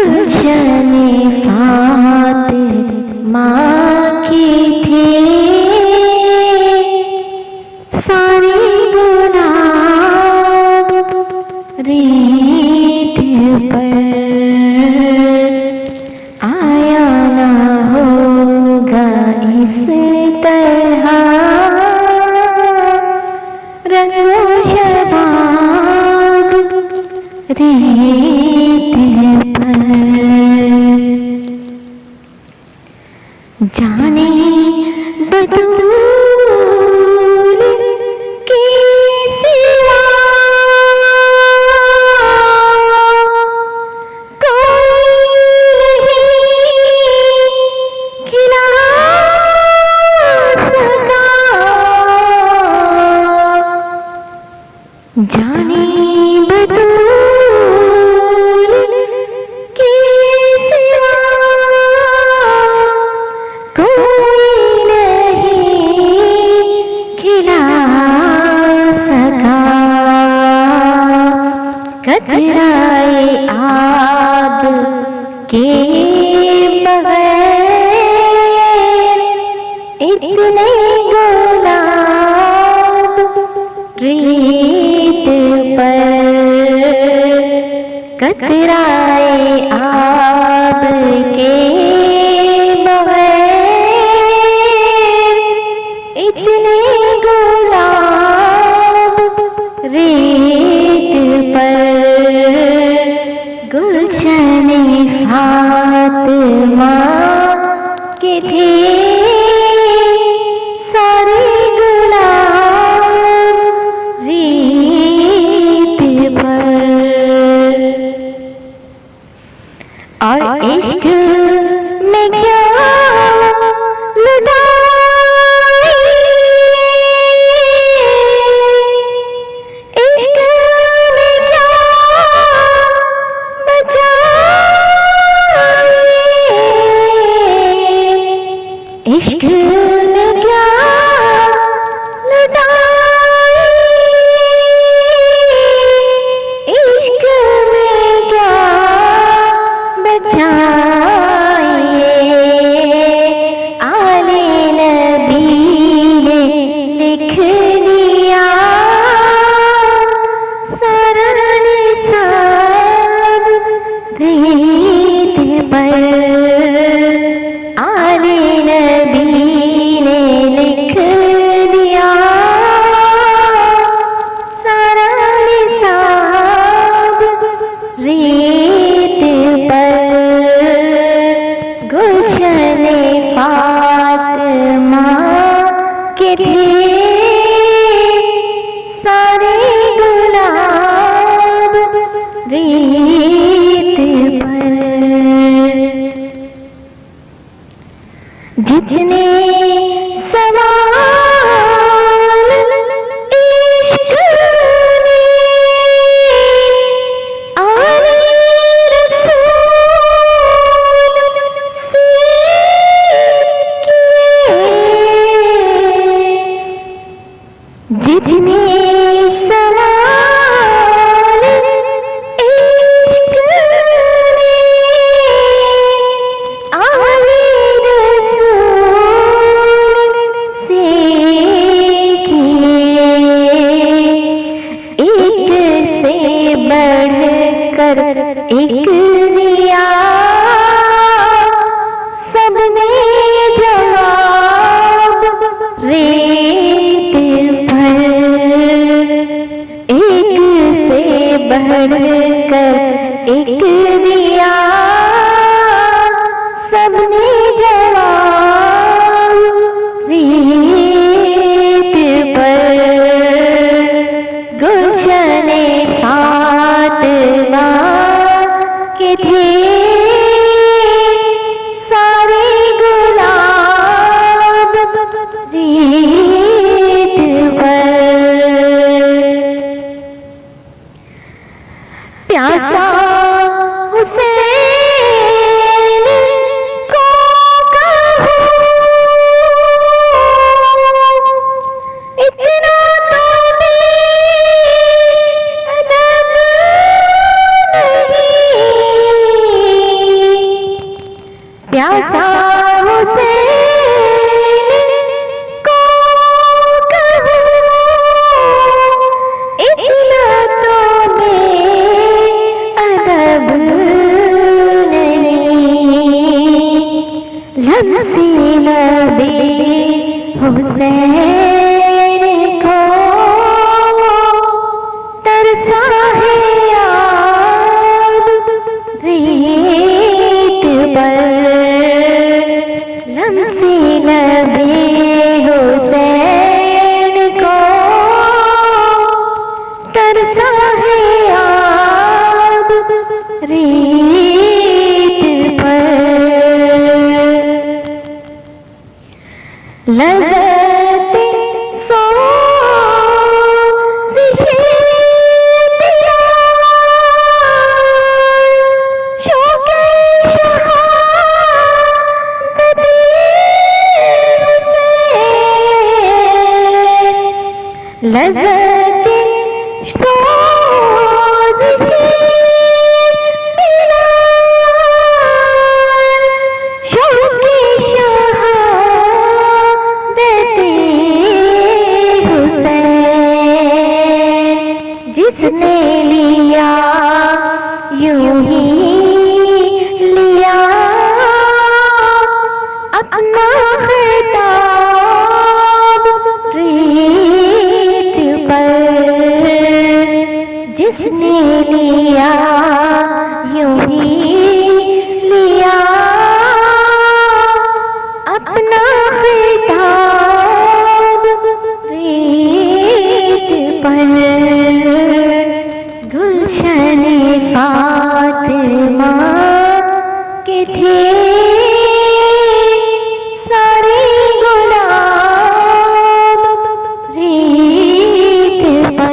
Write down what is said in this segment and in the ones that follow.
गुलशने फातिमा की थी सारी गुलाब रीत पर आया ना होगा इस तरह रंगो शबाब रीत पर। जाने बतूल की सिवा कोई नहीं खिला सका। जाने कतराए आब के बगैर इतने गुलाब रीत पर। कतराए आब के बगैर इतने गुलाब रीत पर। गुलशने फातिमा के थे सारे गुलाब रीत पर। और इश्क में क्या इश्क में क्या लुटाए, इश्क में क्या बचाए। आले नबी ने लिख दिया सारा निसाब रीत पर। आले नबी ने लिख दिया सारा निसाब रीत पर। गुलशने फातिमा के थे सारे गुलाब रीत पर। जितने सवाल इश्क ने आले रसूल से किए, जितने सवाल इश्क ने आले बढ़कर एक दिया सबने जवाब रीत पर। एक से बढ़कर एक दिया सबने जवाब रीत पर। गुलशने फातिमा के थे सारे गुलाब रीत पर। प्यासा हुसैन को कहूं इतना तो अदब नहीं प्यासा हुसैन को कहूँ इतना तो बेअदब नहीं, लम्सी नबी हुसैन को तरसा है याद रीत पर, लम्सी नबी हुसैन को तरसा है याद रीत पर। लज़्ज़त सोज़िशे तेरा शौक़े शहादते हुसैन, लज़्ज़त सोज़िशे तेरा शौक़े जिसने लिया यूं ही लिया अपना खिताब रीत पर, जिसने लिया यूं ही लिया अपना खिताब रीत पर। गुलशन फातिमा के थे सारे गुलाब रीत पर,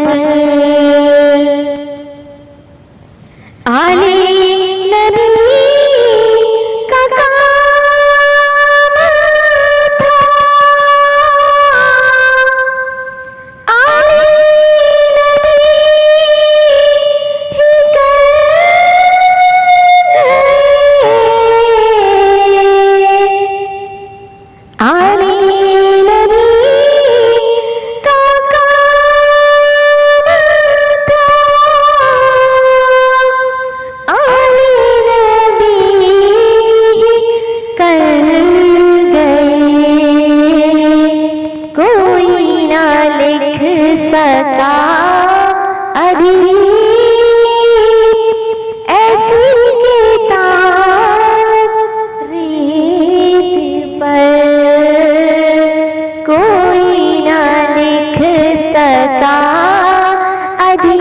आले नबी का काम था, आले सका अभी ऐसी किताब रीत पर, कोई ना लिख सका अभी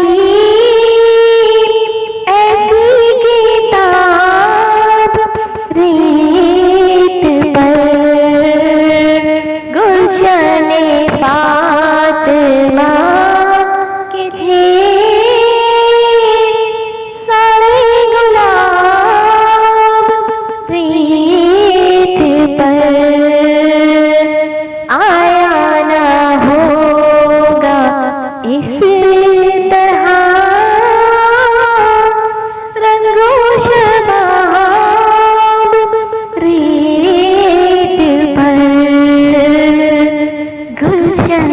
ऐसी किताब रीत पर। गुलशन फातिमा के थे सारे गुलाब रीत पर, आया ना होगा इस तरह रंगो शबाब रीत पर। गुलशन